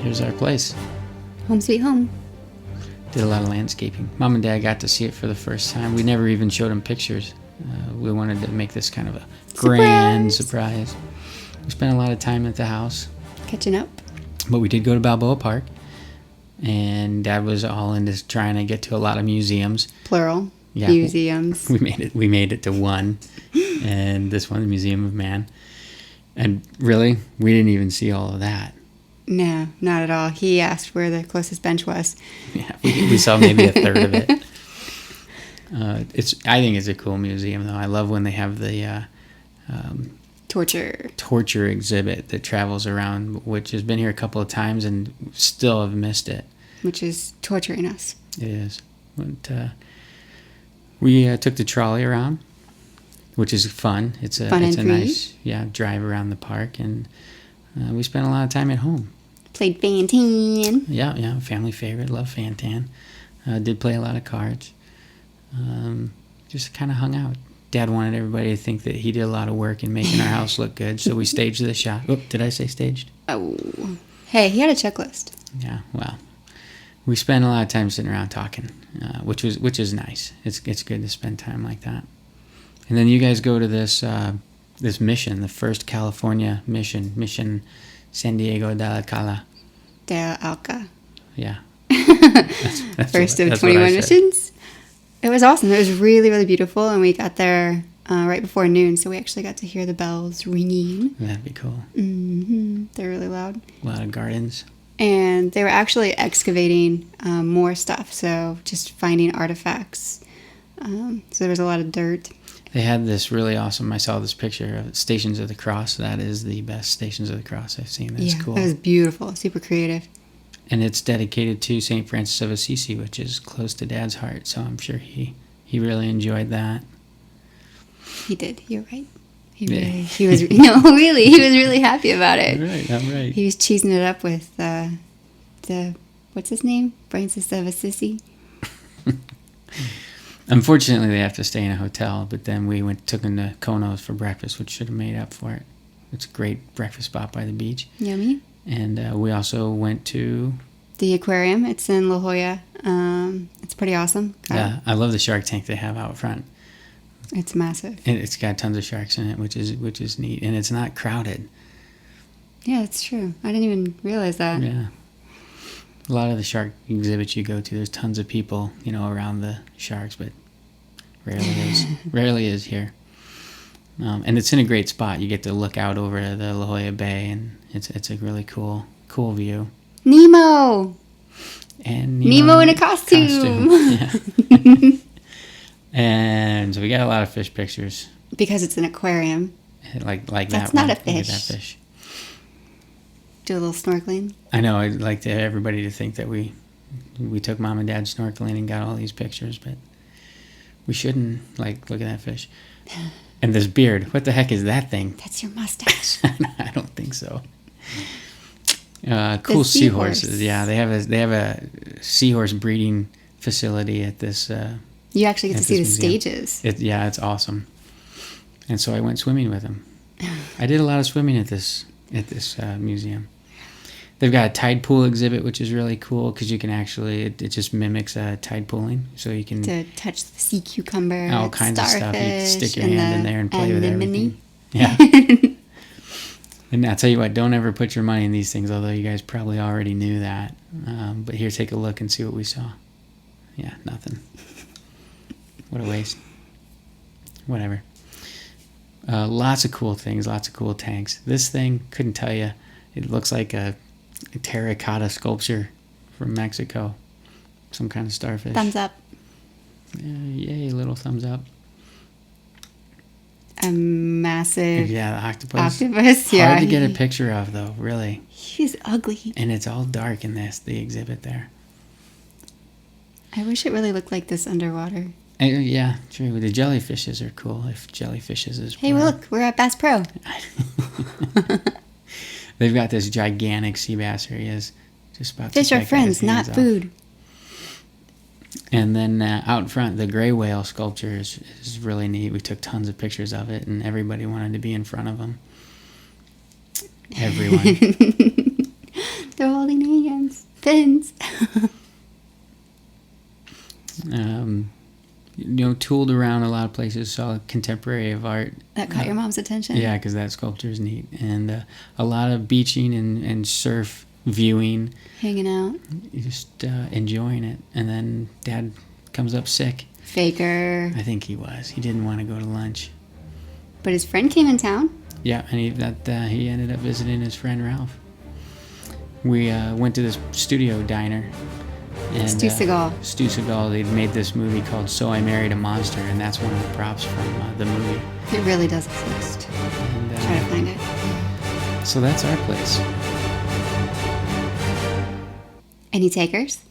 here's our place. Home sweet home. Did a lot of landscaping. Mom and Dad got to see it for the first time. We never even showed them pictures. We wanted to make this kind of a grand surprise. We spent a lot of time at the house. Catching up. But we did go to Balboa Park. And Dad was all into trying to get to a lot of museums. Plural. Yeah. Museums. We made it to one. And this one, the Museum of Man. And really, we didn't even see all of that. No, not at all. He asked where the closest bench was. Yeah, we saw maybe a third of it. I think it's a cool museum, though. I love when they have the torture exhibit that travels around, which has been here a couple of times and still have missed it. Which is torturing us. It is. But, we took the trolley around, which is fun. It's a nice drive around the park, and we spent a lot of time at home. Played Fantan. Yeah, family favorite. Love Fantan. Did play a lot of cards. Just kind of hung out. Dad wanted everybody to think that he did a lot of work in making our house look good, so we staged the shot. Oh, did I say staged? Oh. Hey, he had a checklist. Yeah, well, we spent a lot of time sitting around talking, which is nice. It's good to spend time like that. And then you guys go to this mission, the first California mission San Diego de Alcala. De Alca. Yeah. That's First of 21 missions. It was awesome. It was really, really beautiful, and we got there right before noon, so we actually got to hear the bells ringing. That'd be cool. Mm-hmm. They're really loud. A lot of gardens. And they were actually excavating more stuff, so just finding artifacts. So there was a lot of dirt. They had this really awesome, I saw this picture of Stations of the Cross. That is the best Stations of the Cross I've seen. That's cool. It was beautiful, super creative. And it's dedicated to St. Francis of Assisi, which is close to Dad's heart, so I'm sure he really enjoyed that. He did, you're right. He was really happy about it. I'm right. He was cheesing it up with the what's his name? Francis of Assisi. Unfortunately, they have to stay in a hotel, but then we took him to Konos for breakfast, which should have made up for it. It's a great breakfast spot by the beach. Yummy. And we also went to the aquarium. It's in La Jolla. It's pretty awesome. Yeah, I love the shark tank they have out front. It's massive. And it's got tons of sharks in it, which is neat, and it's not crowded. Yeah, it's true. I didn't even realize that. Yeah. A lot of the shark exhibits you go to, there's tons of people, around the sharks, but rarely is here. And it's in a great spot. You get to look out over the La Jolla Bay, and it's a really cool view. Nemo! And Nemo in a costume. Yeah. And so we got a lot of fish pictures. Because it's an aquarium. Like That's that not one. a fish. Look at that fish. Do a little snorkeling. I know. I'd like everybody to think that we took Mom and Dad snorkeling and got all these pictures, but we shouldn't. Look at that fish. And this beard. What the heck is that thing? That's your mustache. I don't think so. Cool seahorses. Yeah, they have a seahorse breeding facility at this. You actually get to see the museum. stages. It's awesome. And so I went swimming with them. I did a lot of swimming at this museum. They've got a tide pool exhibit, which is really cool because you can actually it just mimics tide pooling, so you can to touch the sea cucumber, all kinds of stuff. You can stick your hand in there and play with anemone. everything. Yeah. And I'll tell you what, don't ever put your money in these things, although you guys probably already knew that. But here, take a look and see what we saw. Yeah, nothing. What a waste. Whatever. Lots of cool things, lots of cool tanks. This thing, couldn't tell you. It looks like a terracotta sculpture from Mexico. Some kind of starfish. Thumbs up. Yay, little thumbs up. A massive the octopus. Yeah. Hard to get a picture of, though, really. He's ugly. And it's all dark in the exhibit there. I wish it really looked like this underwater. Yeah, true. The jellyfishes are cool. If jellyfishes is... Hey, look, we're at Bass Pro. They've got this gigantic sea bass here. He is just about Fish are friends, not food. And then out front, the gray whale sculpture is really neat. We took tons of pictures of it, and everybody wanted to be in front of them. Everyone. They're holding hands. Pins. Tooled around a lot of places, saw contemporary of art. That caught your mom's attention. Yeah, because that sculpture is neat. And a lot of beaching and surf viewing. Hanging out. Just enjoying it. And then Dad comes up sick. Faker. I think he was. He didn't want to go to lunch. But his friend came in town. Yeah, and he ended up visiting his friend Ralph. We went to this studio diner. And, Stu Seagal. Stu Seagal, they'd made this movie called So I Married a Monster, and that's one of the props from the movie. It really does exist. And, Try to find it. So that's our place. Any takers?